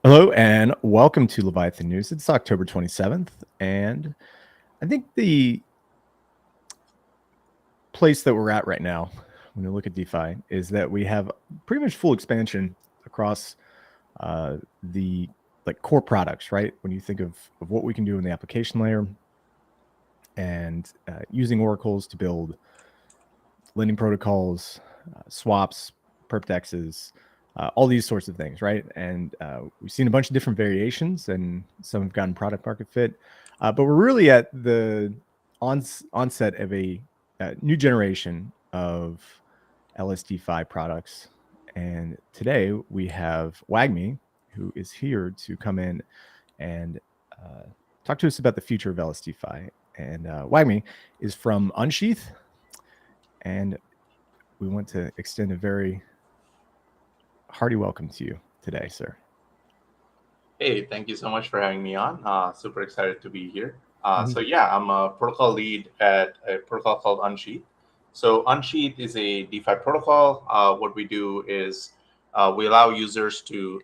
Hello and welcome to Leviathan News. It's October 27th, and I think the place that we're at right now, when you look at DeFi, is that we have pretty much full expansion across the core products, right? When you think of what we can do in the application layer and using oracles to build lending protocols, swaps, perp dexes, all these sorts of things, right? And we've seen a bunch of different variations, and some have gotten product market fit. But we're really at the onset of a new generation of LSDfi products. And today we have Wagmi, who is here to come in and talk to us about the future of LSDfi. And Wagmi is from Unsheth, and we want to extend a very hearty welcome to you today, sir. Hey, thank you so much for having me on. Super excited to be here. Mhm. So yeah, I'm a protocol lead at a protocol called Unsheth. So Unsheth is a DeFi protocol. What we do is we allow users to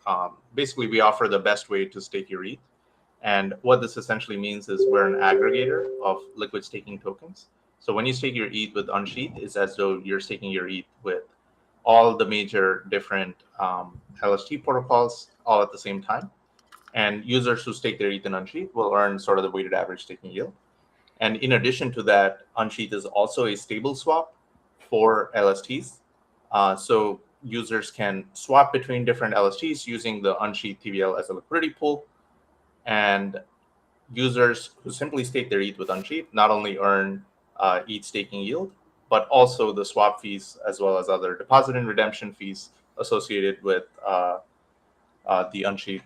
basically we offer the best way to stake your ETH. And what this essentially means is we're an aggregator of liquid staking tokens. So when you stake your ETH with Unsheth, it's as though you're staking your ETH with all the major different LST protocols all at the same time. And users who stake their ETH in Unsheth will earn sort of the weighted average staking yield. And in addition to that, Unsheth is also a stable swap for LSTs. So users can swap between different LSTs using the Unsheth TVL as a liquidity pool. And users who simply stake their ETH with Unsheth not only earn ETH staking yield, but also the swap fees as well as other deposit and redemption fees associated with the Unsheth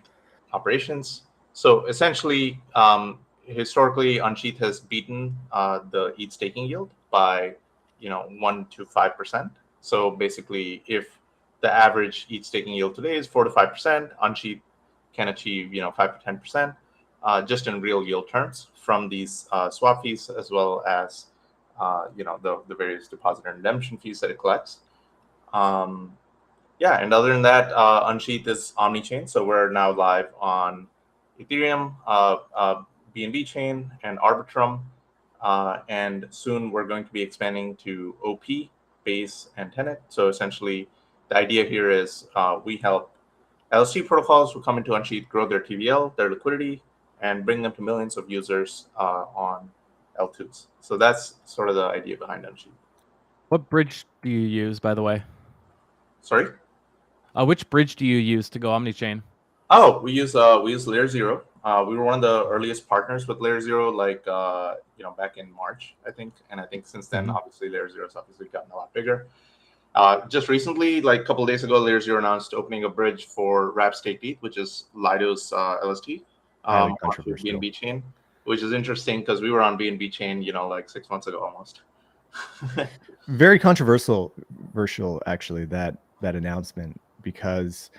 operations. So essentially, historically, Unsheth has beaten the ETH staking yield by 1 to 5%. So basically, if the average ETH staking yield today is 4 to 5%, Unsheth can achieve 5 to 10%, just in real yield terms from these swap fees as well as the various deposit and redemption fees that it collects. Um, yeah, and other than that, Unsheth is omnichain, so we're now live on Ethereum, BNB chain, and Arbitrum, and soon we're going to be expanding to OP, Base, and Tenet. So essentially, the idea here is we help LST protocols who come into Unsheth grow their TVL, their liquidity, and bring them to millions of users on L2s. So that's sort of the idea behind Unsheth. What bridge do you use, by the way? Sorry. Which bridge do you use to go omnichain? Oh, we use Layerzero. We were one of the earliest partners with Layerzero, back in March, I think. And I think since then, obviously, Layerzero's obviously gotten a lot bigger. Just recently, like a couple of days ago, Layerzero announced opening a bridge for Wrap Stake ETH, which is Lido's LST, Highly onto controversial. BNB chain, which is interesting because we were on BNB chain, like 6 months ago almost. Very controversial, actually, that announcement, because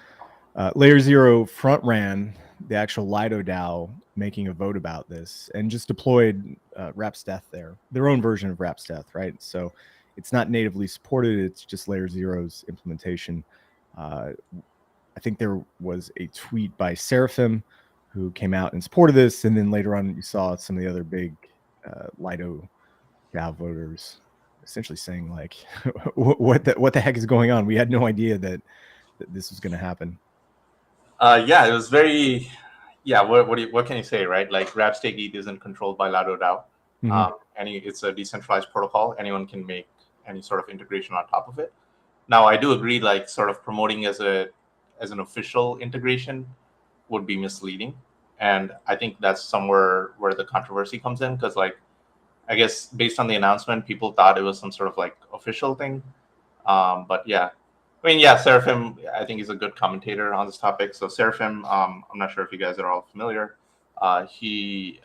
Layerzero front ran the actual Lido DAO making a vote about this and just deployed Rapsteth there, their own version of Rapsteth, right? So it's not natively supported; it's just Layerzero's implementation. I think there was a tweet by Seraphim who came out and supported this, and then later on you saw some of the other big Lido DAO voters essentially saying like, what the heck is going on? We had no idea that this was going to happen. Yeah, it was very. Yeah, what can you say, right? Like Rapstake ETH isn't controlled by Lido DAO. It's a decentralized protocol. Anyone can make any sort of integration on top of it. Now, I do agree, like sort of promoting as an official integration would be misleading, and I think that's somewhere where the controversy comes in because, like, I guess based on the announcement, people thought it was some sort of like official thing. But yeah, I mean, yeah, Seraphim, I think he's a good commentator on this topic. So Seraphim, I'm not sure if you guys are all familiar. He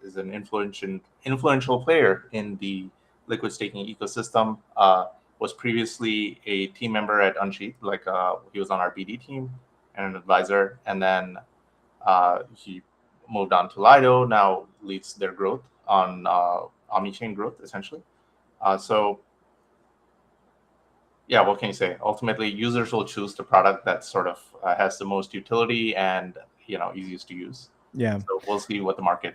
is an influential player in the liquid staking ecosystem. Was previously a team member at Unsheth, he was on our BD team and an advisor, and then he moved on to Lido. Now leads their growth on omnichain growth, essentially. So yeah, what can you say? Ultimately, users will choose the product that sort of has the most utility and easiest to use. Yeah. So we'll see what the market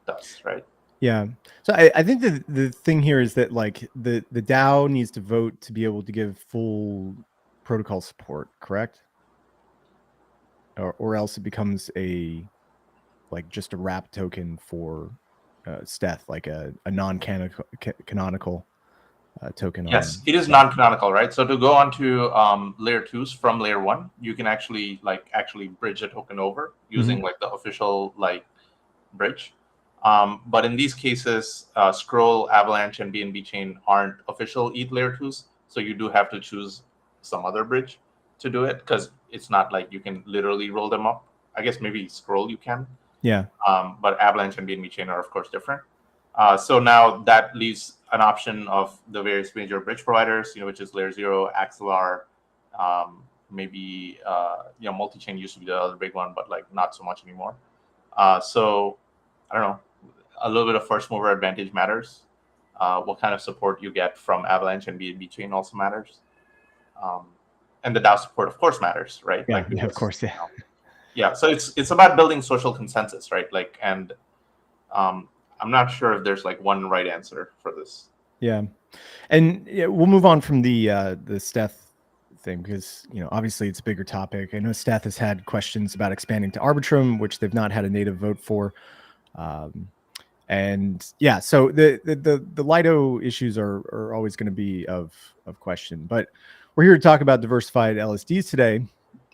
does, right? Yeah. So I think the thing here is that like the DAO needs to vote to be able to give full protocol support, correct? Or else it becomes just a wrap token for Steth, like a non-canonical token. Yes, on it is Steth. non-canonical, right? So to go onto layer 2s from layer 1, you can actually bridge a token over using like the official bridge. But in these cases, Scroll, Avalanche, and BNB Chain aren't official ETH layer 2s, so you do have to choose some other bridge to do it, because it's not like you can literally roll them up. I guess maybe Scroll you can, Yeah. but Avalanche and BNB Chain are of course different. So now that leaves an option of the various major bridge providers, which is Layerzero, Axelar, maybe multi-chain used to be the other big one, but like not so much anymore. So I don't know, a little bit of first mover advantage matters. What kind of support you get from Avalanche and BNB Chain also matters. And the DAO support, of course, matters, right? Yeah, of course, yeah. Yeah, so it's about building social consensus, right? And I'm not sure if there's like one right answer for this. Yeah, and we'll move on from the Steth thing, because obviously it's a bigger topic. I know Steth has had questions about expanding to Arbitrum, which they've not had a native vote for. And yeah, so the Lido issues are always going to be of question, but we're here to talk about diversified LSDs today.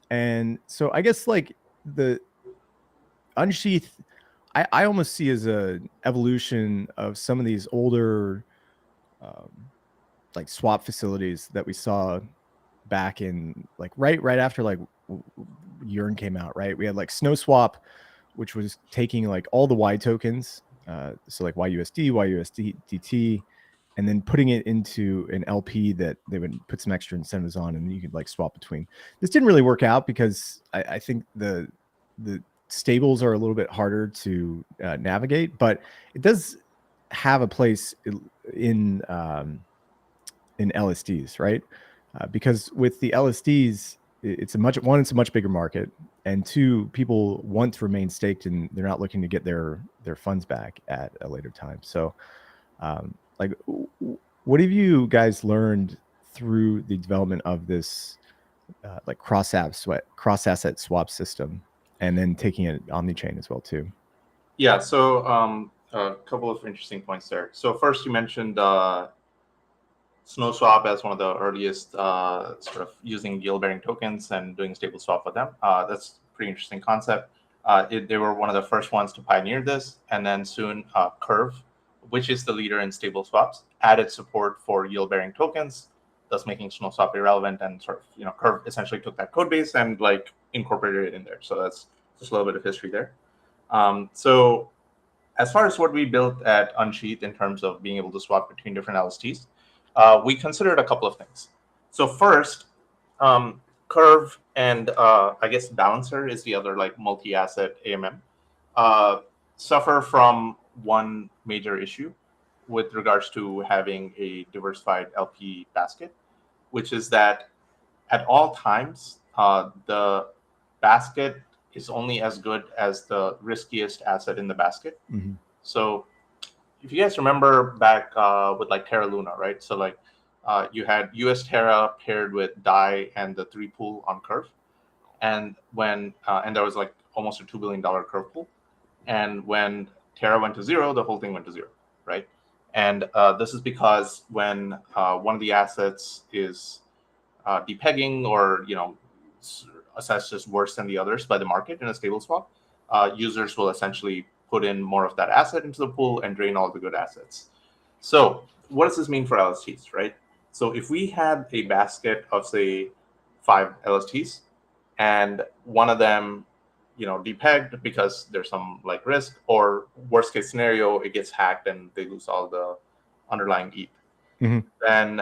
And so I guess like the Unsheath, I almost see as a evolution of some of these older like swap facilities that we saw back in like right after like Yearn came out, right? We had like Snow Swap, which was taking like all the Y tokens, so like YUSD, YUSDT, and then putting it into an LP that they would put some extra incentives on, and you could like swap between. This didn't really work out because I think the stables are a little bit harder to navigate, but it does have a place in LSDs, right? Because with the LSDs, it's a much bigger market, and two, people want to remain staked and they're not looking to get their funds back at a later time. So like what have you guys learned through the development of this like cross asset swap system, and then taking it omnichain as well too? Yeah, so a couple of interesting points there. So first, you mentioned SnowSwap as one of the earliest sort of using yield-bearing tokens and doing stable swap with them. That's a pretty interesting concept. They were one of the first ones to pioneer this, and then soon Curve, which is the leader in stable swaps, added support for yield-bearing tokens, thus making SnowSwap irrelevant. And sort of, Curve essentially took that code base and like incorporated it in there. So that's just a little bit of history there. So as far as what we built at Unsheath in terms of being able to swap between different LSTs, we considered a couple of things. So first, Curve and I guess Balancer is the other like multi-asset AMM, suffer from one major issue with regards to having a diversified LP basket, which is that at all times, the basket is only as good as the riskiest asset in the basket. Mm-hmm. So if you guys remember back with like Terra Luna, right? So like you had US Terra paired with DAI and the 3 pool on Curve. And when and there was like almost a $2 billion Curve pool. And when Terra went to zero, the whole thing went to zero, right? And this is because when one of the assets is depegging or assessed as worse than the others by the market in a stable swap, users will essentially put in more of that asset into the pool and drain all the good assets. So what does this mean for LSTs, right? So if we had a basket of say 5 LSTs and one of them depegged because there's some like risk, or worst case scenario, it gets hacked and they lose all the underlying ETH. Mm-hmm. Then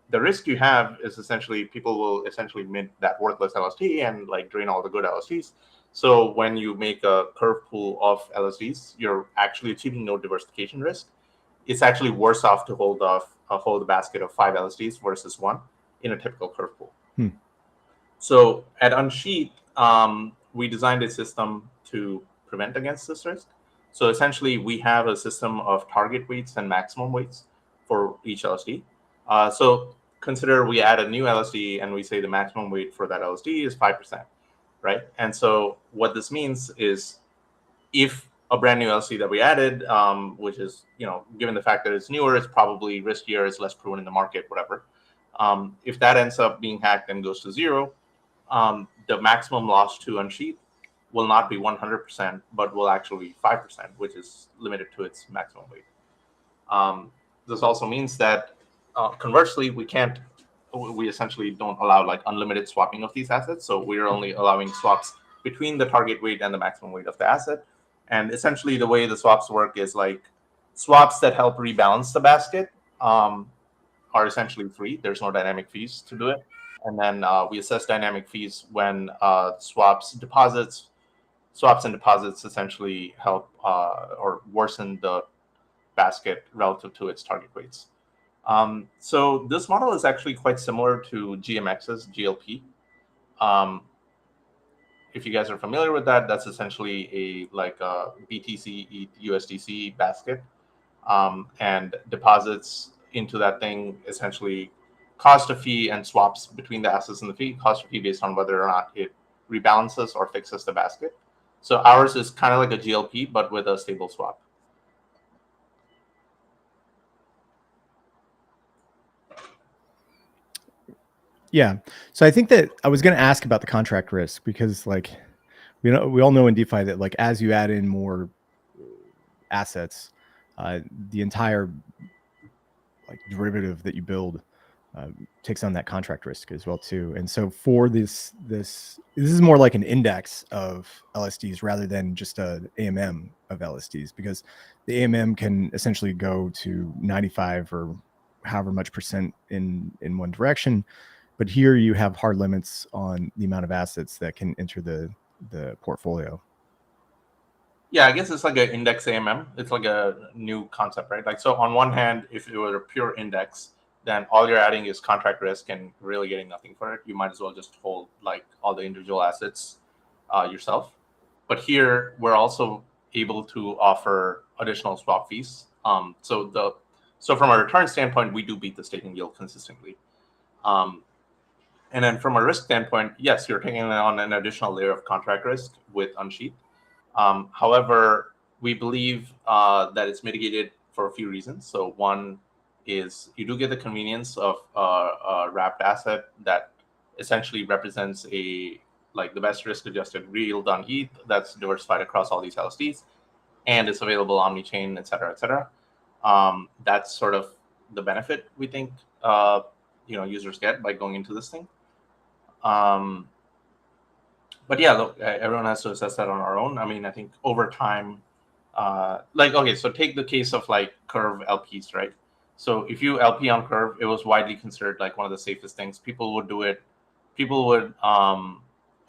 the risk you have is essentially people will essentially mint that worthless LST and like drain all the good LSTs. So when you make a Curve pool of LSTs, you're actually achieving no diversification risk. It's actually worse off to hold a basket of 5 LSTs versus 1, in a typical curve pool. Hmm. So at Unsheth, we designed a system to prevent against this risk. So essentially, we have a system of target weights and maximum weights for each LSD. So consider we add a new LSD and we say the maximum weight for that LSD is 5%, right? And so what this means is if a brand new LSD that we added, which is, given the fact that it's newer, it's probably riskier, it's less proven in the market, whatever. If that ends up being hacked and goes to zero, the maximum loss to Unsheth will not be 100%, but will actually be 5%, which is limited to its maximum weight. This also means that conversely, we essentially don't allow like unlimited swapping of these assets. So we're only allowing swaps between the target weight and the maximum weight of the asset. And essentially the way the swaps work is like swaps that help rebalance the basket are essentially free. There's no dynamic fees to do it. And then we assess dynamic fees when swaps and deposits essentially help or worsen the basket relative to its target weights. So this model is actually quite similar to GMX's GLP. If you guys are familiar with that, that's essentially a BTC ETH USDC basket, and deposits into that thing essentially cost a fee and swaps between the assets and the fee cost a fee based on whether or not it rebalances or fixes the basket. So ours is kind of like a GLP, but with a stable swap. Yeah. So I think that I was going to ask about the contract risk because we all know in DeFi that as you add in more assets, the entire derivative that you build takes on that contract risk as well too. And so for this is more like an index of LSDs rather than just a AMM of LSDs, because the AMM can essentially go to 95 or however much percent in one direction. But here you have hard limits on the amount of assets that can enter the portfolio. Yeah, I guess it's like an index AMM. It's like a new concept, right? So on one hand, if it were a pure index, then all you're adding is contract risk and really getting nothing for it. You might as well just hold all the individual assets yourself. But here we're also able to offer additional swap fees. So from a return standpoint, we do beat the staking yield consistently. And then from a risk standpoint, yes, you're taking on an additional layer of contract risk with Unsheth. However, we believe that it's mitigated for a few reasons. So one is you do get the convenience of a wrapped asset that essentially represents the best risk-adjusted yield on ETH that's diversified across all these LSDs, and it's available omnichain, et cetera, et cetera. That's sort of the benefit we think users get by going into this thing. But yeah, look, everyone has to assess that on our own. I mean, I think over time, okay, so take the case of Curve LPs, right? So if you LP on Curve, it was widely considered one of the safest things. People would do it. People would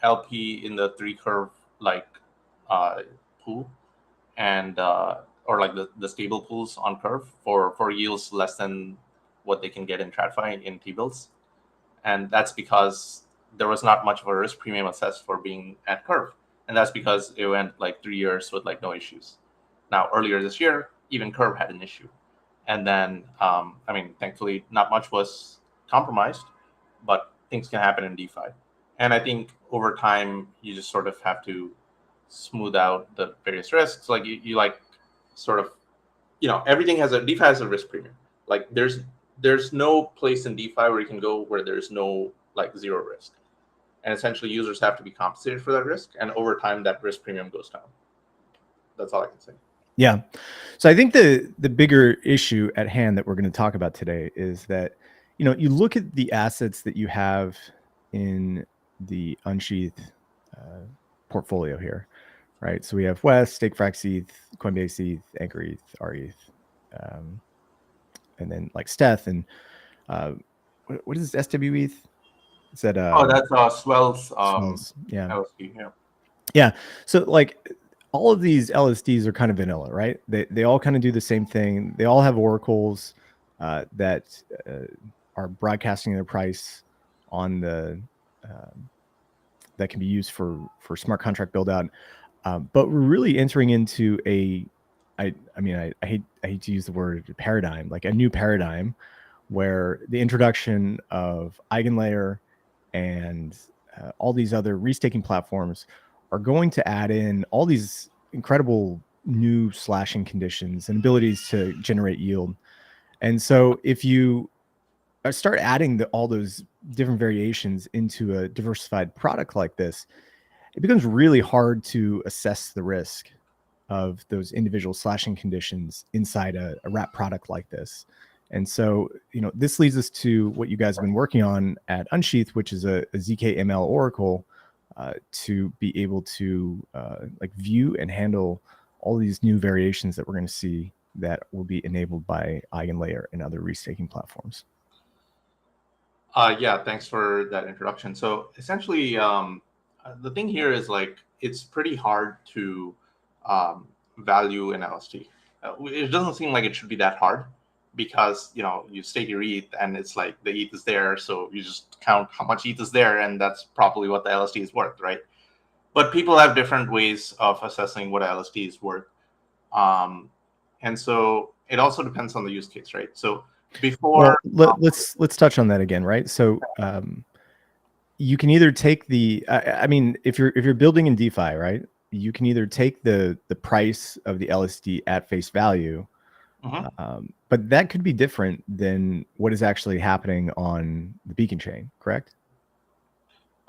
LP in the 3Curve pool and or the stable pools on Curve for yields less than what they can get in TradFi in T-bills, and that's because there was not much of a risk premium assessed for being at Curve. And that's because it went 3 years with no issues. Now, earlier this year, even Curve had an issue. And then, thankfully, not much was compromised, but things can happen in DeFi. And I think over time, you just sort of have to smooth out the various risks. Everything DeFi has a risk premium. There's no place in DeFi where you can go where there's no zero risk. And essentially, users have to be compensated for that risk. And over time, that risk premium goes down. That's all I can say. Yeah. So I think the bigger issue at hand that we're going to talk about today is that, you look at the assets that you have in the Unsheth portfolio here, right? So we have West, StakeFrax ETH, Coinbase ETH, Anchor ETH, RETH, and then Steth. And what is this, SWETH? Is that that's Swell's yeah. LSD, yeah. Yeah. So all of these LSDs are kind of vanilla, right? They all kind of do the same thing. They all have oracles that are broadcasting their price on the that can be used for smart contract build out. But we're really entering into I hate to use the word paradigm, like a new paradigm, where the introduction of EigenLayer and all these other restaking platforms are going to add in all these incredible new slashing conditions and abilities to generate yield. And so if you start adding all those different variations into a diversified product like this, it becomes really hard to assess the risk of those individual slashing conditions inside a wrap product like this. And so, this leads us to what you guys have been working on at Unsheth, which is a ZkML oracle to be able to view and handle all these new variations that we're going to see that will be enabled by EigenLayer and other restaking platforms. Yeah, thanks for that introduction. So essentially, the thing here is it's pretty hard to value an LSD. It doesn't seem like it should be that hard, because you stake your ETH and it's like the ETH is there, so you just count how much ETH is there, and that's probably what the LSD is worth, right? But people have different ways of assessing what a LSD is worth, and so it also depends on the use case, right? So before, let's touch on that again, right? So you can either take if you're building in DeFi, right, you can either take the price of the LSD at face value. But that could be different than what is actually happening on the beacon chain, correct?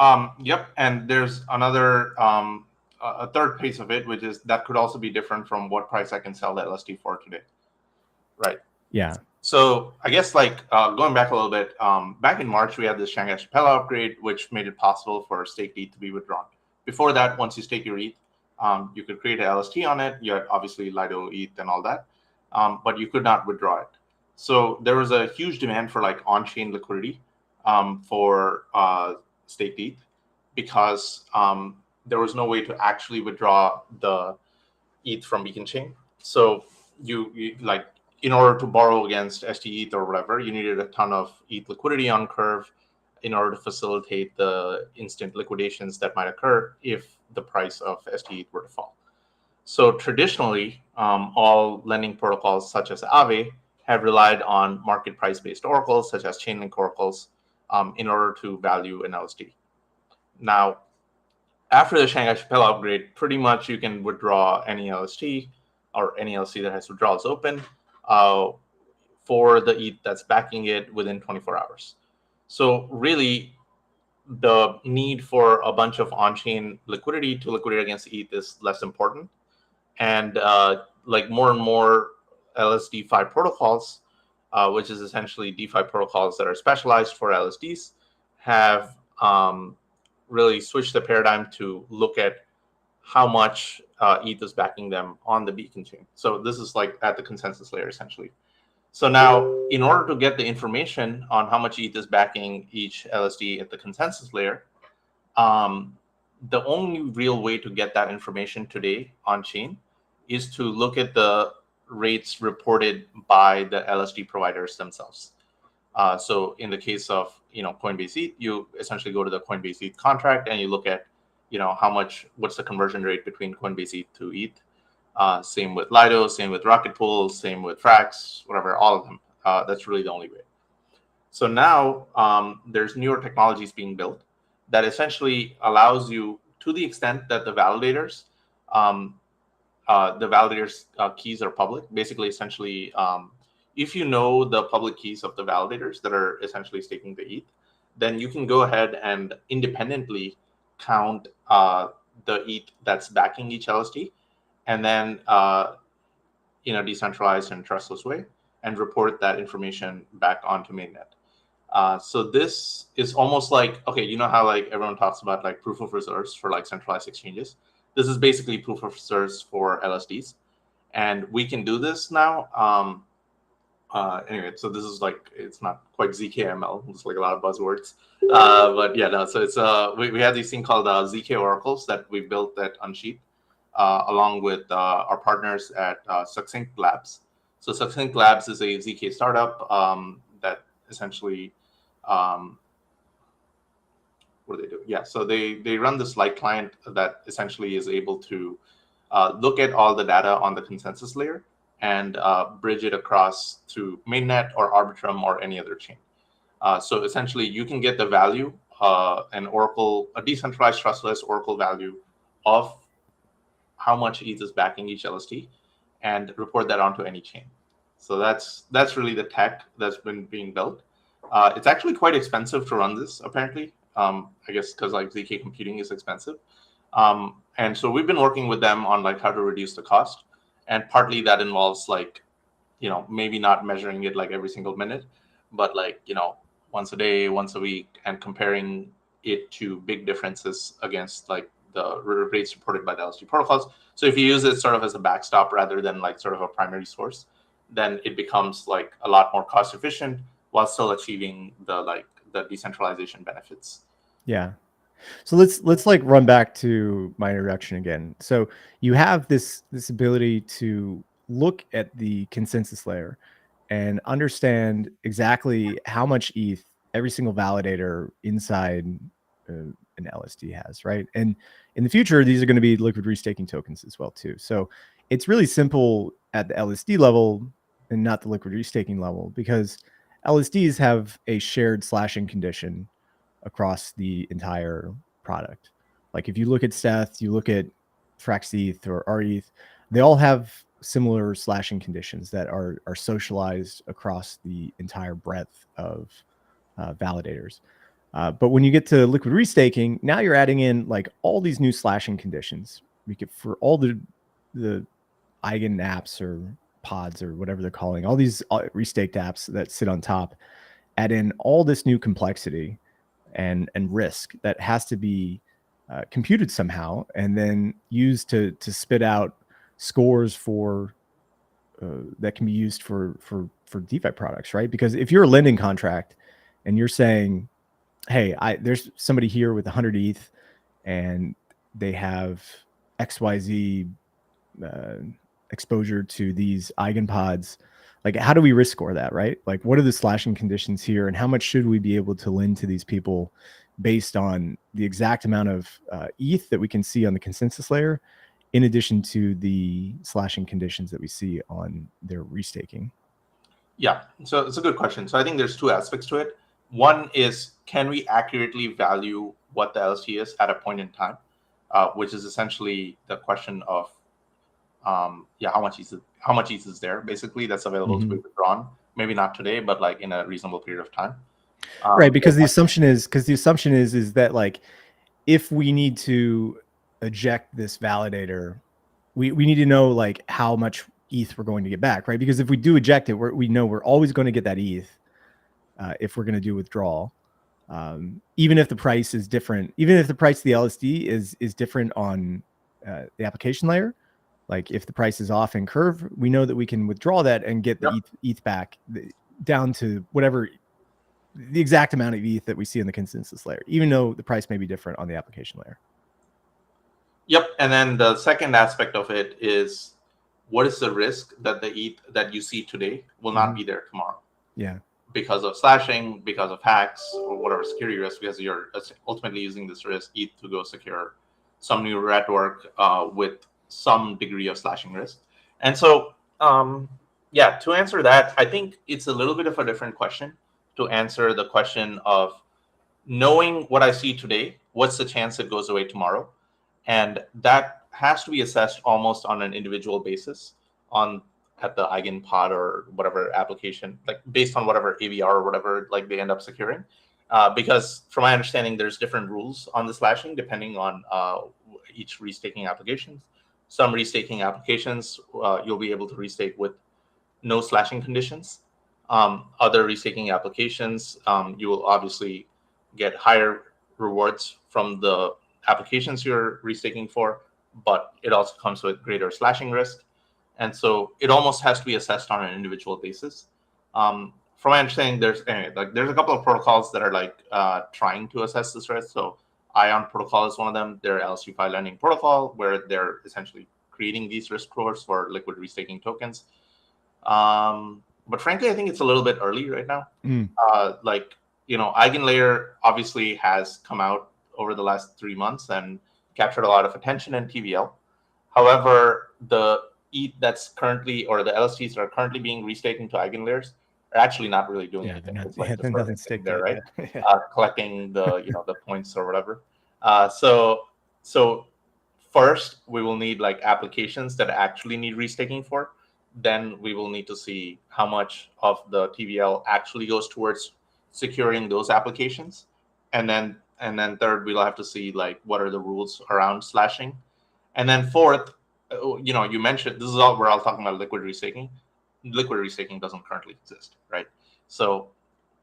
Yep. And there's another, a third piece of it, which is that could also be different from what price I can sell the LSD for today. Right. Yeah. So I guess going back a little bit, back in March, we had this Shanghai Chapella upgrade, which made it possible for staked ETH to be withdrawn. Before that, once you stake your ETH, you could create an LSD on it. You had obviously Lido ETH and all that. But you could not withdraw it. So there was a huge demand for on-chain liquidity for staked ETH, because there was no way to actually withdraw the ETH from Beacon Chain. So you in order to borrow against STETH or whatever, you needed a ton of ETH liquidity on Curve in order to facilitate the instant liquidations that might occur if the price of STETH were to fall. So traditionally, all lending protocols such as Aave have relied on market price-based oracles such as Chainlink oracles in order to value an LSD. Now, after the Shanghai Chapella upgrade, pretty much you can withdraw any LSD or any LSD that has withdrawals open for the ETH that's backing it within 24 hours. So really, the need for a bunch of on-chain liquidity to liquidate against ETH is less important. And more and more LSDfi protocols, which is essentially DeFi protocols that are specialized for LSDs, have really switched the paradigm to look at how much ETH is backing them on the beacon chain. So this is at the consensus layer, essentially. So now, in order to get the information on how much ETH is backing each LSD at the consensus layer, the only real way to get that information today on chain is to look at the rates reported by the LSD providers themselves. So in the case of Coinbase ETH, you essentially go to the Coinbase ETH contract and you look at what's the conversion rate between Coinbase ETH to ETH. Same with Lido, same with Rocket Pool, same with Frax, whatever, all of them. That's really the only way. So now there's newer technologies being built that essentially allows you, to the extent that the validators keys are public. Basically, essentially, if you know the public keys of the validators that are essentially staking the ETH, then you can go ahead and independently count the ETH that's backing each LSD, and then in a decentralized and trustless way, and report that information back onto mainnet. So this is almost like, okay, you know how everyone talks about proof of reserves for centralized exchanges. This is basically proof of reserves for LSDs, and we can do this now. Anyway, so this is it's not quite ZkML. It's a lot of buzzwords, but yeah, no. So it's we have these thing called ZK oracles that we built at Unsheth, along with our partners at Succinct Labs. So Succinct Labs is a ZK startup that essentially, what do they do? Yeah, so they run this light client that essentially is able to look at all the data on the consensus layer and bridge it across to mainnet or Arbitrum or any other chain. So essentially, you can get the value, a decentralized trustless Oracle value of how much ETH is backing each LSD, and report that onto any chain. So that's really the tech that's been being built. It's actually quite expensive to run this, apparently. I guess because like ZK computing is expensive. And so we've been working with them on like how to reduce the cost. And partly that involves like, maybe not measuring it like every single minute, but like, once a day, once a week, and comparing it to big differences against like the rates reported by the LSD protocols. So if you use it sort of as a backstop rather than like sort of a primary source, then it becomes like a lot more cost efficient while still achieving the decentralization benefits. Yeah. So let's like run back to my introduction again. So you have this ability to look at the consensus layer and understand exactly how much ETH every single validator inside an LSD has, right? And in the future, these are going to be liquid restaking tokens as well too. So it's really simple at the LSD level and not the liquid restaking level, because LSDs have a shared slashing condition across the entire product. Like if you look at Seth, you look at FraxETH or RETH, they all have similar slashing conditions that are socialized across the entire breadth of validators. But when you get to liquid restaking, now you're adding in like all these new slashing conditions. We could, for all the eigen apps or pods or whatever they're calling, all these restaked apps that sit on top, add in all this new complexity and risk that has to be computed somehow, and then used to spit out scores for that can be used for DeFi products, right? Because if you're a lending contract and you're saying, hey, there's somebody here with 100 ETH and they have XYZ exposure to these eigenpods, like how do we risk score that, right? Like what are the slashing conditions here, and how much should we be able to lend to these people based on the exact amount of ETH that we can see on the consensus layer, in addition to the slashing conditions that we see on their restaking? Yeah, so it's a good question. So I think there's two aspects to it. One is, can we accurately value what the LSD is at a point in time, which is essentially the question of how much ETH is there basically that's available to be withdrawn. Maybe not today, but like in a reasonable period of time. Right, because the assumption is that like if we need to eject this validator, we need to know like how much ETH we're going to get back, right? Because if we do eject it, we know we're always going to get that ETH if we're going to do withdrawal. Even if the price is different, even if the price of the LSD is different on the application layer, like if the price is off in curve, we know that we can withdraw that and get the ETH back down to whatever the exact amount of ETH that we see in the consensus layer, even though the price may be different on the application layer. Yep. And then the second aspect of it is, what is the risk that the ETH that you see today will not be there tomorrow? Yeah. Because of slashing, because of hacks, or whatever security risk, because you're ultimately using this risk ETH to go secure some new network with some degree of slashing risk. And so, to answer that, I think it's a little bit of a different question to answer the question of knowing what I see today, what's the chance it goes away tomorrow? And that has to be assessed almost on an individual basis at the eigenpod or whatever application, like based on whatever AVR or whatever like they end up securing. Because from my understanding, there's different rules on the slashing depending on each restaking application. Some restaking applications, you'll be able to restake with no slashing conditions. Other restaking applications, you will obviously get higher rewards from the applications you're restaking for, but it also comes with greater slashing risk. And so it almost has to be assessed on an individual basis. From my understanding, there's a couple of protocols that are trying to assess this risk. So Ion protocol is one of them. Their LSDfi lending protocol, where they're essentially creating these risk scores for liquid restaking tokens. but frankly, I think it's a little bit early right now. Mm. Eigenlayer obviously has come out over the last 3 months and captured a lot of attention in TVL. However, the ETH that's currently, or the LSTs that are currently being restaked into eigenlayers are actually not really doing anything. It's like just nothing sitting there, right? Yeah. Collecting the the points or whatever. So first we will need like applications that actually need restaking for. Then we will need to see how much of the TVL actually goes towards securing those applications, and then third we'll have to see like what are the rules around slashing, and then fourth, you mentioned this is all we're all talking about liquid restaking. Liquid restaking doesn't currently exist, right? So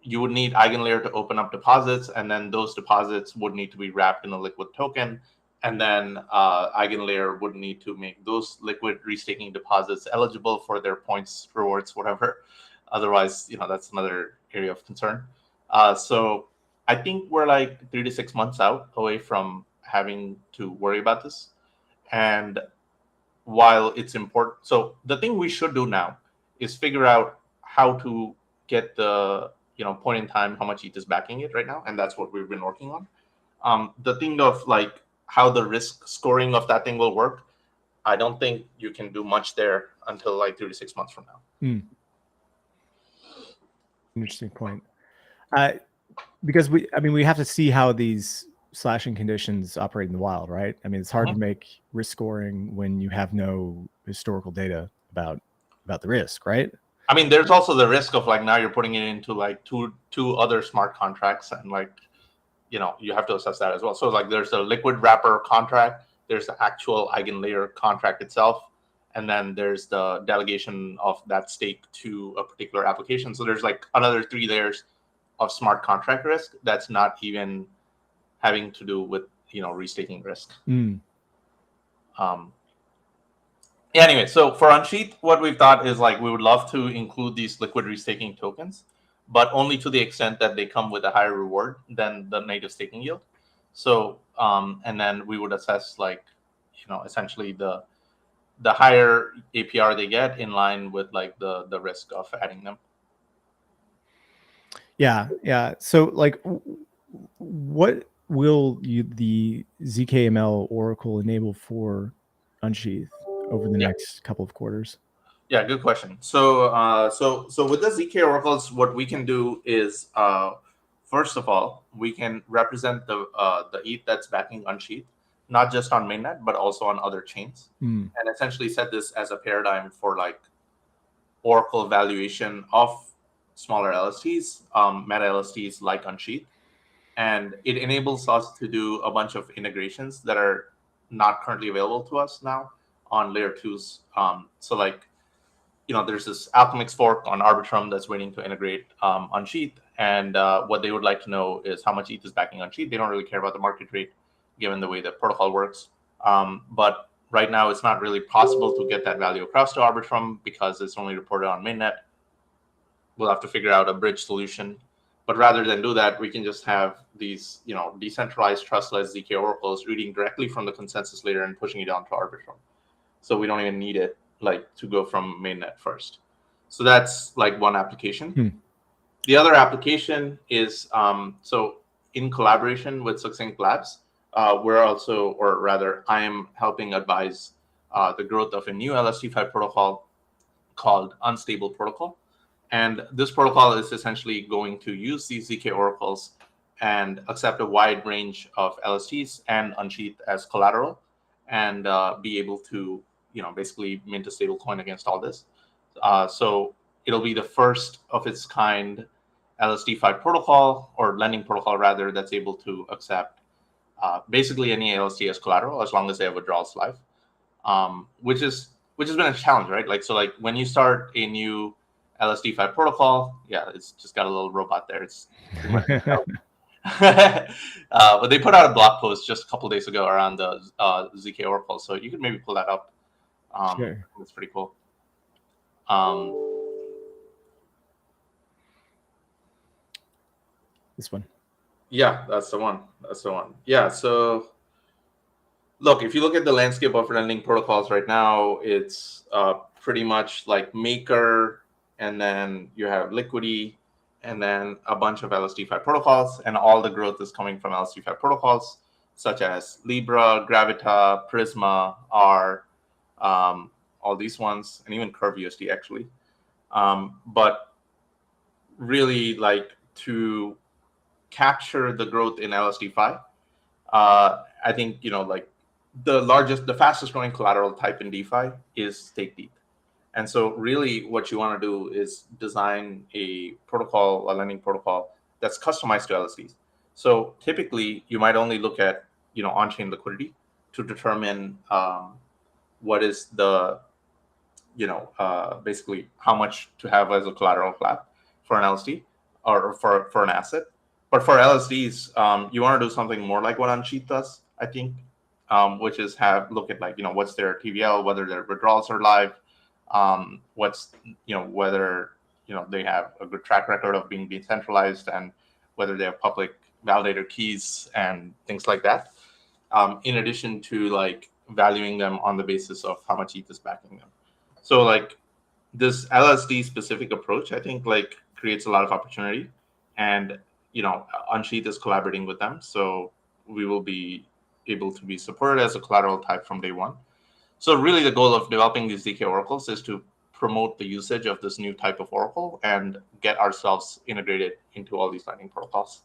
you would need eigenlayer to open up deposits, and then those deposits would need to be wrapped in a liquid token, and then eigenlayer would need to make those liquid restaking deposits eligible for their points, rewards, whatever. Otherwise, that's another area of concern. So I think we're like 3 to 6 months out away from having to worry about this. And while it's important, so the thing we should do now is figure out how to get the point in time how much ETH is backing it right now, and that's what we've been working on. The thing of like how the risk scoring of that thing will work, I don't think you can do much there until like 3 to 6 months from now. Interesting point. Because we have to see how these slashing conditions operate in the wild, right? I mean, it's hard to make risk scoring when you have no historical data about the risk, right? I mean, there's also the risk of like now you're putting it into like two other smart contracts, and like you have to assess that as well. So like there's a liquid wrapper contract, there's the actual eigenlayer contract itself, and then there's the delegation of that stake to a particular application. So there's like another 3 layers of smart contract risk that's not even having to do with restaking risk. Anyway, so for Unsheth, what we've thought is like we would love to include these liquid restaking tokens, but only to the extent that they come with a higher reward than the native staking yield. So and then we would assess like essentially the higher APR they get in line with like the risk of adding them. Yeah. So like, what will the ZkML Oracle enable for Unsheth over the next couple of quarters? Yeah, good question. So so with the ZK oracles, what we can do is first of all, we can represent the ETH that's backing Unsheth, not just on mainnet but also on other chains, and essentially set this as a paradigm for like Oracle valuation of smaller LSTs, meta LSTs like Unsheth, and it enables us to do a bunch of integrations that are not currently available to us now on layer 2s. So like there's this Alchemix fork on Arbitrum that's waiting to integrate Unsheth, and what they would like to know is how much ETH is backing Unsheth. They don't really care about the market rate given the way the protocol works, but right now it's not really possible to get that value across to Arbitrum because it's only reported on mainnet. We'll have to figure out a bridge solution, but rather than do that, we can just have these decentralized trustless ZK oracles reading directly from the consensus layer and pushing it onto Arbitrum, so we don't even need it like to go from mainnet first. So that's like one application. The other application is so in collaboration with Succinct Labs, we're also, or rather I am helping advise the growth of a new LSDfi protocol called Unstable Protocol. And this protocol is essentially going to use these ZK oracles and accept a wide range of LSTs and Unsheth as collateral, and be able to basically mint a stablecoin against all this. So it'll be the first of its kind LSDfi protocol, or lending protocol rather, that's able to accept basically any LST as collateral as long as they have withdrawals live, which has been a challenge, right? Like, so like when you start a new LSDfi protocol, it's just got a little robot there. It's but they put out a blog post just a couple days ago around the ZK Oracle, so you could maybe pull that up. Sure. It's pretty cool. This one. Yeah, that's the one. Yeah, so look, if you look at the landscape of lending protocols right now, it's pretty much like Maker and then you have Liquidity, and then a bunch of LSDfi protocols, and all the growth is coming from LSDfi protocols such as Libra, Gravita, Prisma, R, all these ones, and even Curve USD actually. But really, like, to capture the growth in LSDfi, I think, like, the fastest growing collateral type in DeFi is stake ETH. And so really what you want to do is design a lending protocol that's customized to LSDs. So typically you might only look at, on-chain liquidity to determine what is the, basically how much to have as a collateral flat for an LSD or for an asset. But for LSDs, you want to do something more like what Unsheth does, I think, which is look at, like, what's their TVL, whether their withdrawals are live, what's, whether, they have a good track record of being decentralized, and whether they have public validator keys and things like that. In addition to, like, valuing them on the basis of how much ETH is backing them. So, like, this LSD specific approach, I think, like, creates a lot of opportunity, and Unsheth is collaborating with them, so we will be able to be supported as a collateral type from day one. So really the goal of developing these ZK oracles is to promote the usage of this new type of oracle and get ourselves integrated into all these lending protocols.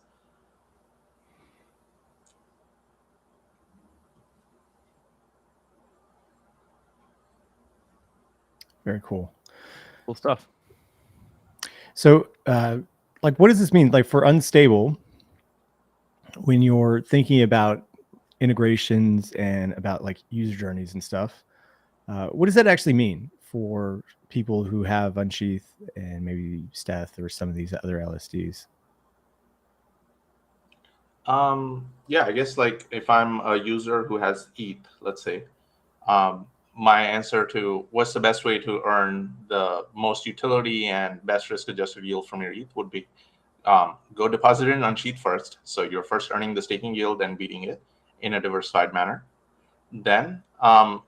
Very cool. Cool stuff. So, like, what does this mean? Like, for unstable, when you're thinking about integrations and about, like, user journeys and stuff, what does that actually mean for people who have Unsheth and maybe Steth or some of these other LSDs? Yeah, I guess, like, if I'm a user who has ETH, let's say, my answer to what's the best way to earn the most utility and best risk-adjusted yield from your ETH would be go deposit it in Unsheth first. So you're first earning the staking yield and beating it in a diversified manner. Then,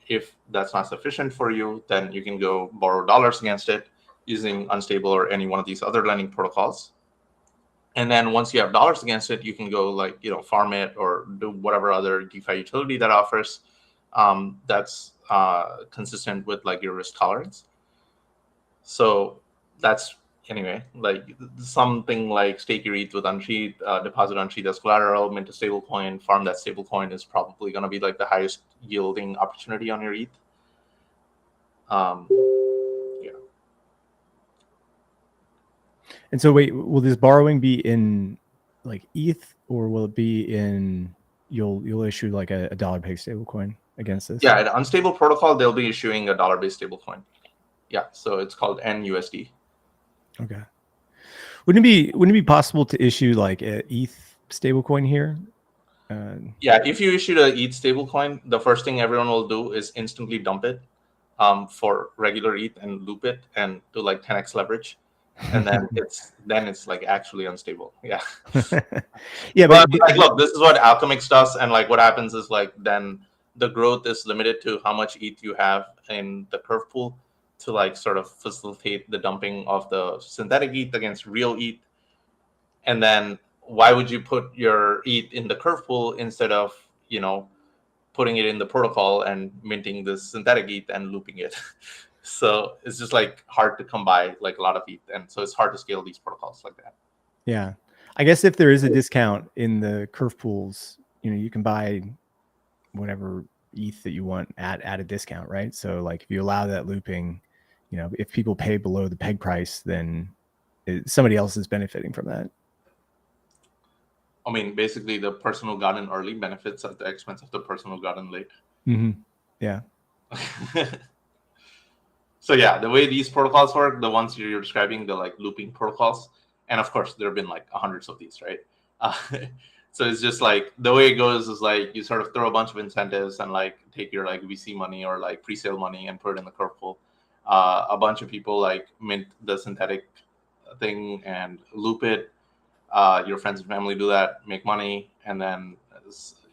if that's not sufficient for you, then you can go borrow dollars against it using Unstable or any one of these other lending protocols. And then once you have dollars against it, you can go, like, farm it or do whatever other DeFi utility that offers that's consistent with, like, your risk tolerance. So that's, anyway, like, something like stake your ETH with Unsheth, deposit Unsheth as collateral, mint a stablecoin, farm that stablecoin is probably going to be, like, the highest yielding opportunity on your ETH. Yeah. And so, wait, will this borrowing be in, like, ETH, or will it be in, you'll issue, like, a dollar-based stablecoin against this? Yeah, at Unstable protocol, they'll be issuing a dollar-based stablecoin. Yeah, so it's called NUSD. Okay. Wouldn't it be possible to issue, like, a ETH stablecoin here? Yeah, if you issued a ETH stablecoin, the first thing everyone will do is instantly dump it for regular ETH and loop it and do, like, 10x leverage, and then it's like actually unstable. Yeah. Yeah, but like, look, this is what Alchemix does, and, like, what happens is, like, then the growth is limited to how much ETH you have in the curve pool to, like, sort of facilitate the dumping of the synthetic ETH against real ETH. And then why would you put your ETH in the curve pool instead of, putting it in the protocol and minting the synthetic ETH and looping it? So it's just, like, hard to come by, like, a lot of ETH, and so it's hard to scale these protocols like that. Yeah, I guess if there is a discount in the curve pools, you can buy whatever ETH that you want at a discount, right? So, like, if you allow that looping, if people pay below the peg price, then somebody else is benefiting from that. I mean, basically, the person who got in early benefits at the expense of the person who got in late. Mm-hmm. Yeah. So yeah, the way these protocols work, the ones you're describing, the, like, looping protocols, and of course there have been, like, hundreds of these, right? So it's just, like, the way it goes is, like, you sort of throw a bunch of incentives and, like, take your, like, VC money or, like, pre-sale money and put it in the curve pool. A bunch of people, like, mint the synthetic thing and loop it. Your friends and family do that, make money, and then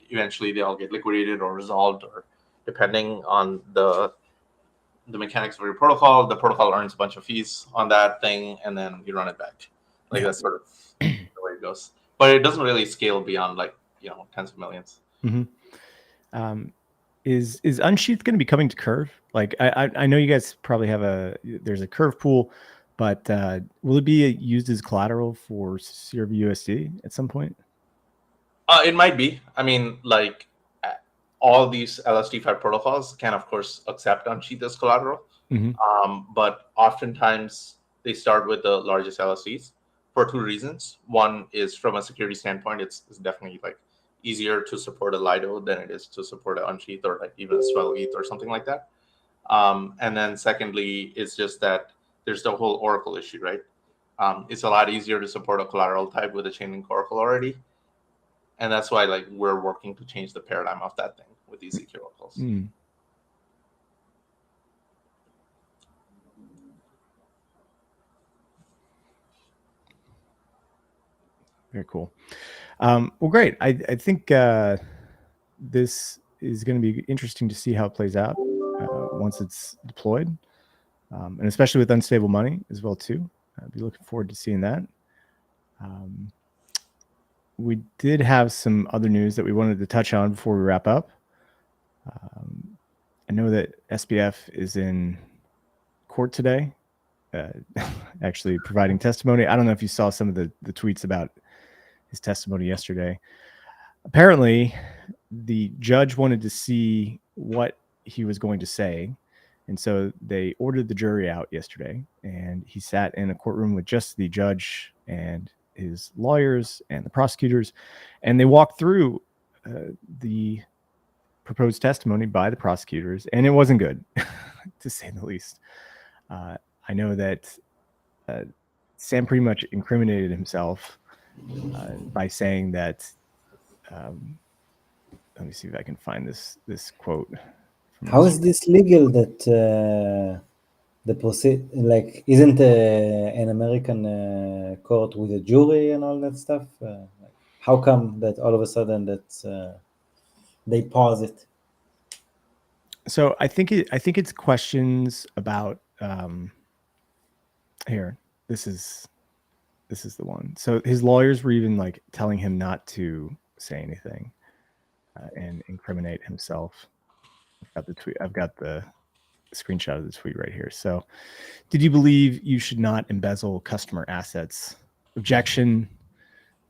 eventually they all get liquidated or resolved, or depending on the the mechanics of your protocol. The protocol earns a bunch of fees on that thing, and then you run it back. Like that's sort of the way it goes. But it doesn't really scale beyond like tens of millions. Is Unsheath going to be coming to Curve? Like I know you guys probably have there's a Curve pool, but will it be used as collateral for CRV-USD at some point? It might be. I mean, like all these LSDfi protocols can, of course, accept Unsheath as collateral. But oftentimes they start with the largest LSDs for two reasons. One is from a security standpoint, it's definitely like easier to support a Lido than it is to support an Unsheath or like even a Swell ETH or something like that. And then secondly, it's just that there's the whole Oracle issue, right? It's a lot easier to support a collateral type with a Chainlink Oracle already. And that's why like we're working to change the paradigm of that thing with these ZK oracles. Very cool. Well, great. I think this is going to be interesting to see how it plays out once it's deployed, and especially with unstable money as well too. I'd be looking forward to seeing that. We did have some other news that we wanted to touch on before we wrap up. I know that SBF is in court today, actually providing testimony. I don't know if you saw some of the tweets about his testimony yesterday. Apparently, the judge wanted to see what he was going to say, and so they ordered the jury out yesterday, and he sat in a courtroom with just the judge and his lawyers and the prosecutors, and they walked through the proposed testimony by the prosecutors, and it wasn't good, to say the least. I know that Sam pretty much incriminated himself by saying that. Let me see if I can find this quote. How is this legal? That like isn't an American court with a jury and all that stuff? How come that all of a sudden that they pause it? So I think it's questions about here. This is the one. So his lawyers were even like telling him not to say anything and incriminate himself. I've got the tweet. I've got the screenshot of the tweet right here. So, did you believe you should not embezzle customer assets? Objection.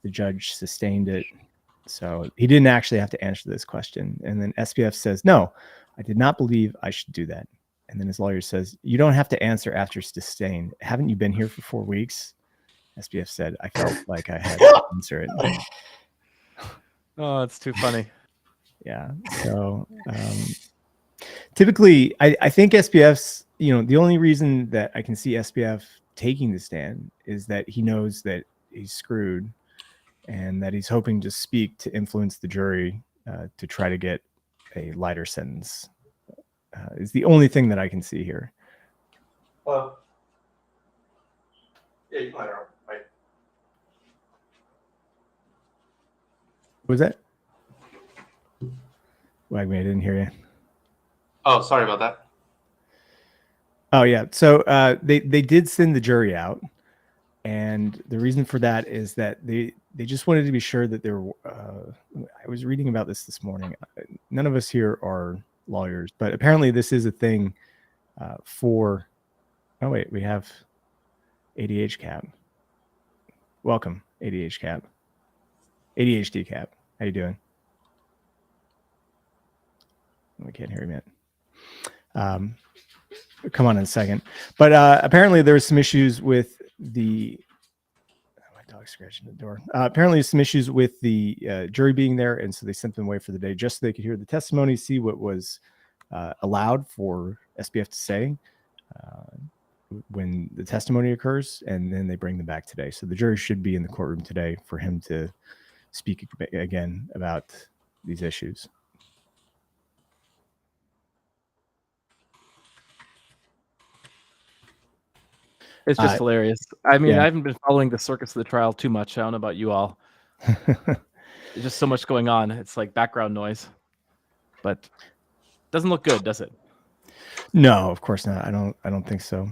The judge sustained it. So he didn't actually have to answer this question. And then SBF says, no, I did not believe I should do that. And then his lawyer says, you don't have to answer after sustained. Haven't you been here for 4 weeks? SBF said, I felt like I had to answer it. Oh, it's too funny. Yeah. So typically, I think SBF's, the only reason that I can see SBF taking the stand is that he knows that he's screwed and that he's hoping to speak to influence the jury to try to get a lighter sentence. Is the only thing that I can see here. Well, yeah, you can let her out, right? What was that? Wagmi, I didn't hear you. Oh, sorry about that. Oh yeah, so they did send the jury out, and the reason for that is that they just wanted to be sure that there. I was reading about this morning. None of us here are lawyers, but apparently this is a thing for. Oh wait, we have ADH cap. Welcome, ADH cap. ADHD cap. How you doing? We can't hear him yet. Come on in a second. But apparently there was some issues with the my dog's scratching the door. Apparently some issues with the jury being there, and so they sent them away for the day just so they could hear the testimony, see what was allowed for SBF to say when the testimony occurs, and then they bring them back today. So the jury should be in the courtroom today for him to speak again about these issues. It's just hilarious. I mean, yeah. I haven't been following the circus of the trial too much. I don't know about you all. There's just so much going on. It's like background noise, but doesn't look good, does it? No, of course not. I don't think so.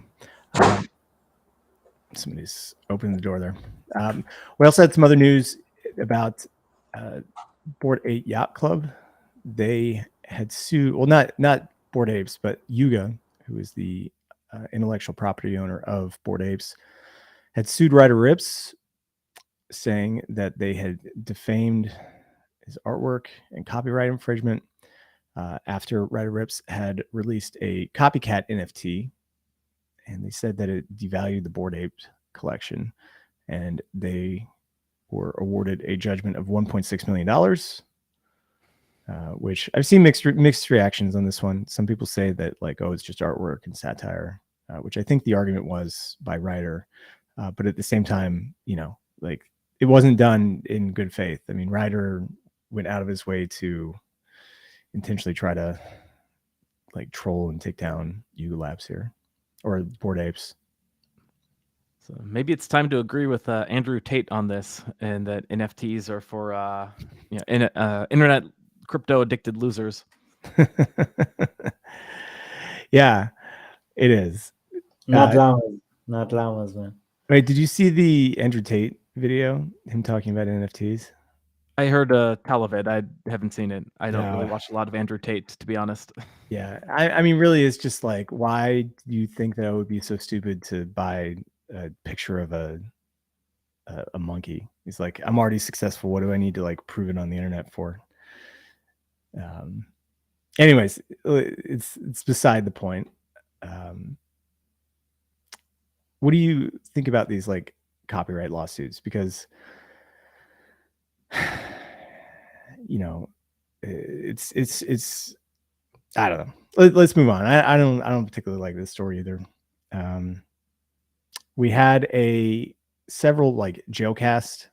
Somebody's opening the door there. We also had some other news about Bored Ape Yacht Club. They had sued, well, not Bored Apes, but Yuga, who is the intellectual property owner of Bored Apes, had sued Ryder Rips, saying that they had defamed his artwork and copyright infringement after Ryder Rips had released a copycat NFT, and they said that it devalued the Bored Ape collection, and they were awarded a judgment of $1.6 million, which I've seen mixed reactions on this one. Some people say that, like, oh, it's just artwork and satire, which I think the argument was by Ryder. But at the same time, you know, like, it wasn't done in good faith. I mean, Ryder went out of his way to intentionally try to, like, troll and take down Yuga Labs here, or Bored Apes. So maybe it's time to agree with Andrew Tate on this, and that NFTs are for internet crypto addicted losers. Yeah, it is. Not llamas, man. Wait, did you see the Andrew Tate video? Him talking about NFTs? I heard tell of it. I haven't seen it. I don't really watch a lot of Andrew Tate, to be honest. Yeah, I mean, really, it's just like, why do you think that I would be so stupid to buy a picture of a monkey? He's like, I'm already successful. What do I need to, like, prove it on the internet for? Anyways, it's beside the point. What do you think about these, like, copyright lawsuits? Because, you know, it's I don't know. Let's move on. I don't particularly like this story either. We had several, like, jailcast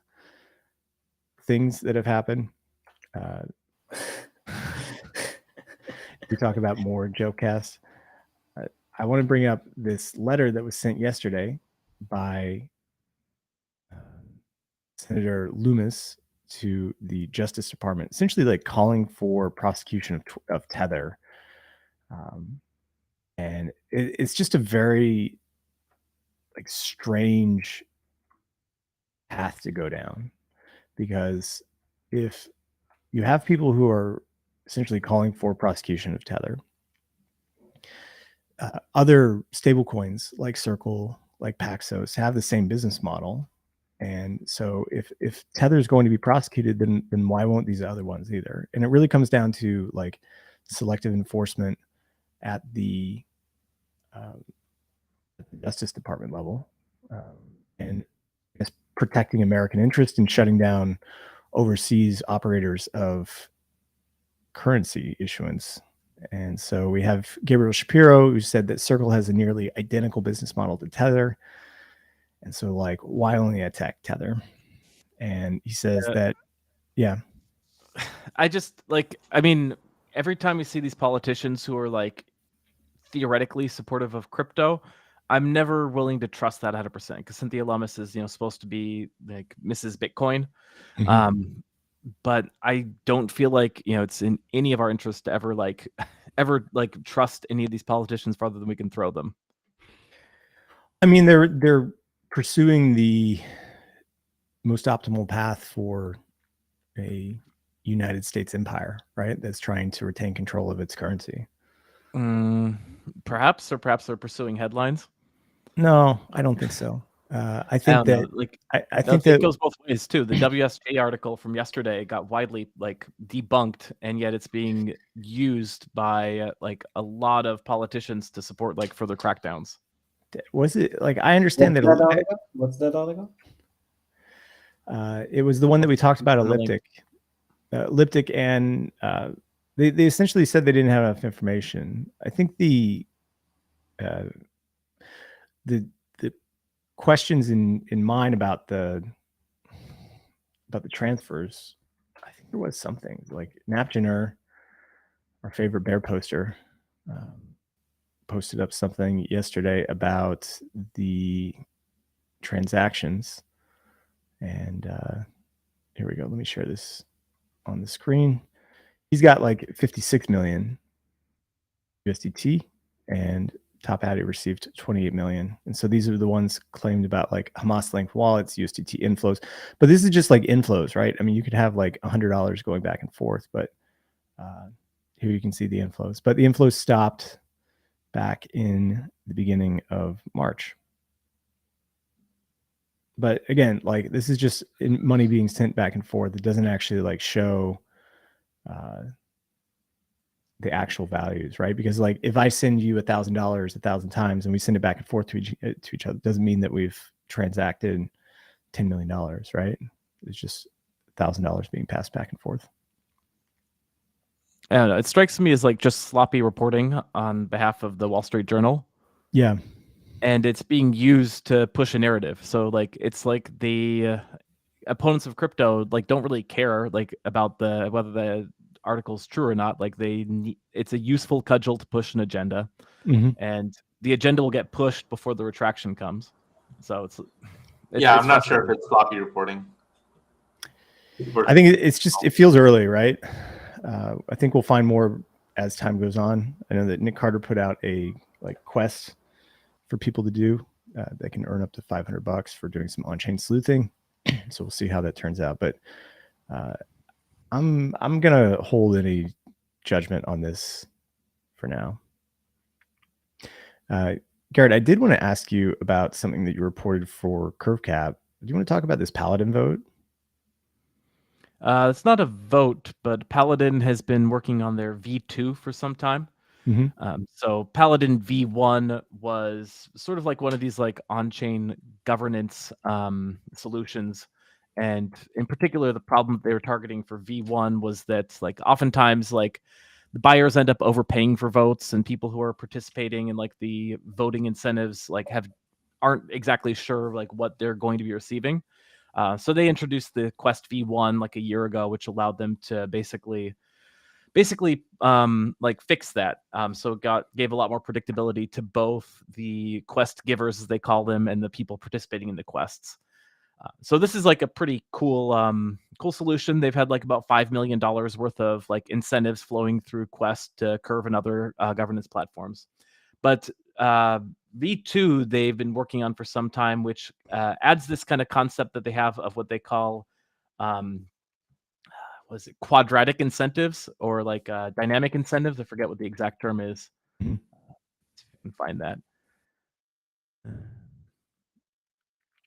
things that have happened. We talk about more jailcasts. I want to bring up this letter that was sent yesterday by Senator Loomis to the Justice Department, essentially, like, calling for prosecution of Tether. And it's just a very, like, strange path to go down, because if you have people who are essentially calling for prosecution of Tether, other stablecoins like Circle, like Paxos, have the same business model. And so if Tether is going to be prosecuted, then why won't these other ones either? And it really comes down to, like, selective enforcement at the Justice Department level, and I guess protecting American interest and shutting down overseas operators of currency issuance. And so we have Gabriel Shapiro, who said that Circle has a nearly identical business model to Tether. And so, like, why only attack Tether? And he says that, yeah. I just, like, I mean, every time we see these politicians who are, like, theoretically supportive of crypto, I'm never willing to trust that 100%, because Cynthia Lummis is, supposed to be, like, Mrs. Bitcoin. But I don't feel like, it's in any of our interest to ever trust any of these politicians farther than we can throw them. I mean, they're pursuing the most optimal path for a United States empire, right? That's trying to retain control of its currency. Perhaps they're pursuing headlines. No, I don't think so. I think that, like, I think that it goes both ways too. The WSJ article from yesterday got widely, like, debunked, and yet it's being used by like a lot of politicians to support, like, further crackdowns. Was it, like, I understand What's that article? It was the one that we talked about, Elliptic. Elliptic, and they essentially said they didn't have enough information. I think the questions in mine about the transfers, I think there was something like Napgener, our favorite bear poster, posted up something yesterday about the transactions. And here we go. Let me share this on the screen. He's got like 56 million USDT, and Top Addy received 28 million. And so these are the ones claimed about like Hamas linked wallets, USDT inflows. But this is just like inflows, right? I mean, you could have like $100 going back and forth, but here you can see the inflows. But the inflows stopped back in the beginning of March. But again, like this is just money being sent back and forth. It doesn't actually like show the actual values, right? Because like if I send you $1,000 1,000 times and we send it back and forth to each other, doesn't mean that we've transacted $10 million, right? It's just $1,000 being passed back and forth. And it strikes me as like just sloppy reporting on behalf of the Wall Street Journal. Yeah. And it's being used to push a narrative. So like it's like the opponents of crypto like don't really care like about whether the article's true or not. Like it's a useful cudgel to push an agenda, and the agenda will get pushed before the retraction comes. So it's I'm not sure if it's sloppy reporting. I think it's just, it feels early, right? I think we'll find more as time goes on. I know that Nick Carter put out a like quest for people to do. They can earn up to $500 for doing some on-chain sleuthing. So we'll see how that turns out. But I'm gonna hold any judgment on this for now. Garrett, I did want to ask you about something that you reported for CurveCap. Do you want to talk about this Paladin vote? It's not a vote, but Paladin has been working on their V2 for some time. So Paladin V1 was sort of like one of these like on-chain governance solutions. And in particular, the problem they were targeting for V1 was that like oftentimes like the buyers end up overpaying for votes, and people who are participating in like the voting incentives like aren't exactly sure like what they're going to be receiving. So they introduced the Quest V1 like a year ago, which allowed them to basically like fix that. So it gave a lot more predictability to both the quest givers, as they call them, and the people participating in the quests. So this is like a pretty cool solution. They've had like about $5 million worth of like incentives flowing through Quest to Curve and other governance platforms. But V2 they've been working on for some time, which adds this kind of concept that they have of what they call was it quadratic incentives or like dynamic incentives? I forget what the exact term is. See if I can find that.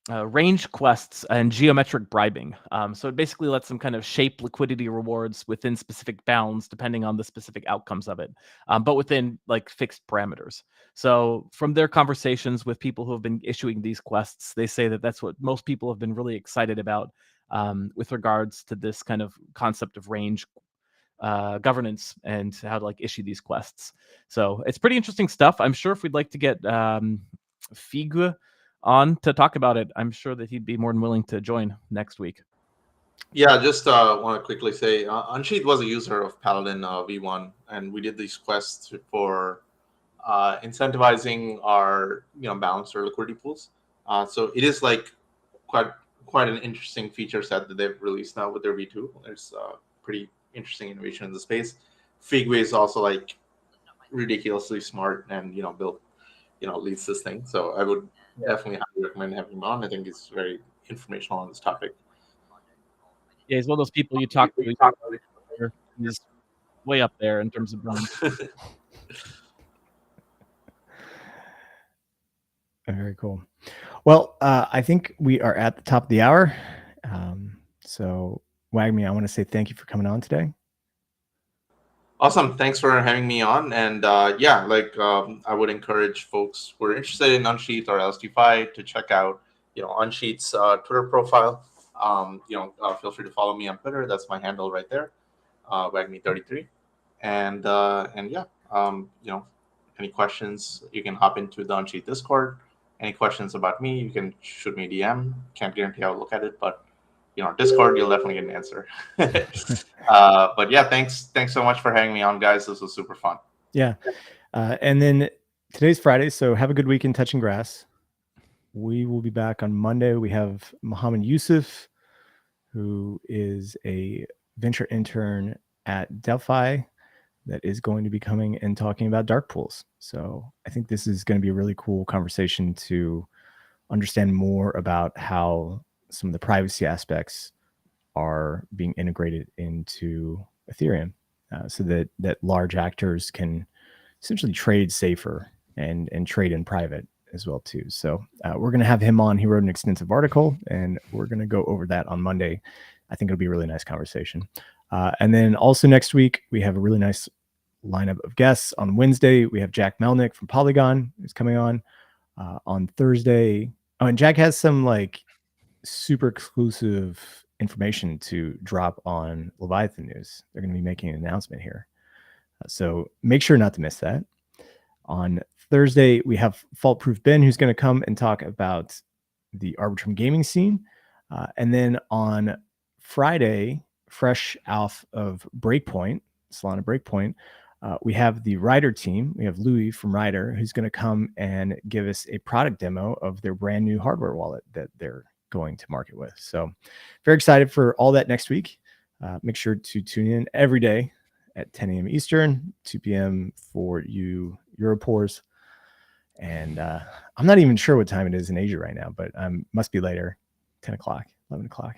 Range quests and geometric bribing. So it basically lets them kind of shape liquidity rewards within specific bounds, depending on the specific outcomes of it, but within like fixed parameters. So from their conversations with people who have been issuing these quests, they say that that's what most people have been really excited about with regards to this kind of concept of range governance and how to like issue these quests. So it's pretty interesting stuff. I'm sure if we'd like to get Figue on to talk about it, I'm sure that he'd be more than willing to join next week. Yeah, just want to quickly say, Unsheth was a user of Paladin V1, and we did these quests for incentivizing our balance or liquidity pools. So it is like quite an interesting feature set that they've released now with their V2. There's pretty interesting innovation in the space. Figway is also like ridiculously smart and built leads this thing. So I would definitely highly recommend having him on. I think he's very informational on this topic. Yeah, he's one of those people you talk to. He's way up there in terms of brains. Very cool. Well, I think we are at the top of the hour. So Wagmi, I want to say thank you for coming on today. Awesome. Thanks for having me on. And I would encourage folks who are interested in Unsheth or LSDfi to check out, Unsheth's Twitter profile. Feel free to follow me on Twitter. That's my handle right there, Wagmi33. And any questions, you can hop into the Unsheth Discord. Any questions about me, you can shoot me a DM. Can't guarantee I'll look at it, but Discord, you'll definitely get an answer. But yeah, thanks so much for having me on, guys. This was super fun. Yeah. And then today's Friday, so have a good weekend touching grass. We will be back on Monday. We have Mohammed Yusuf, who is a venture intern at Delphi. that is going to be coming and talking about dark pools. So I think this is going to be a really cool conversation to understand more about how some of the privacy aspects are being integrated into Ethereum, so that large actors can essentially trade safer and trade in private as well too. So we're going to have him on. He wrote an extensive article, and we're going to go over that on Monday. I think it'll be a really nice conversation. And then also next week, we have a really nice lineup of guests. On Wednesday, we have Jack Melnick from Polygon who's coming on. On Thursday, oh, and Jack has some like super exclusive information to drop on Leviathan News. They're going to be making an announcement here. So make sure not to miss that. On Thursday, we have Fault Proof Ben, who's going to come and talk about the Arbitrum gaming scene. And then on Friday, fresh off of Breakpoint, Solana Breakpoint, we have the Rider team. We have Louis from Rider, who's going to come and give us a product demo of their brand new hardware wallet that they're going to market with. So very excited for all that next week. Make sure to tune in every day at 10 a.m. Eastern, 2 p.m. for you Europores. And I'm not even sure what time it is in Asia right now, but must be later, 10 o'clock, 11 o'clock.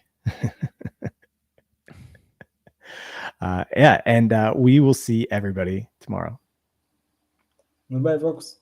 Yeah, and we will see everybody tomorrow. Goodbye, folks.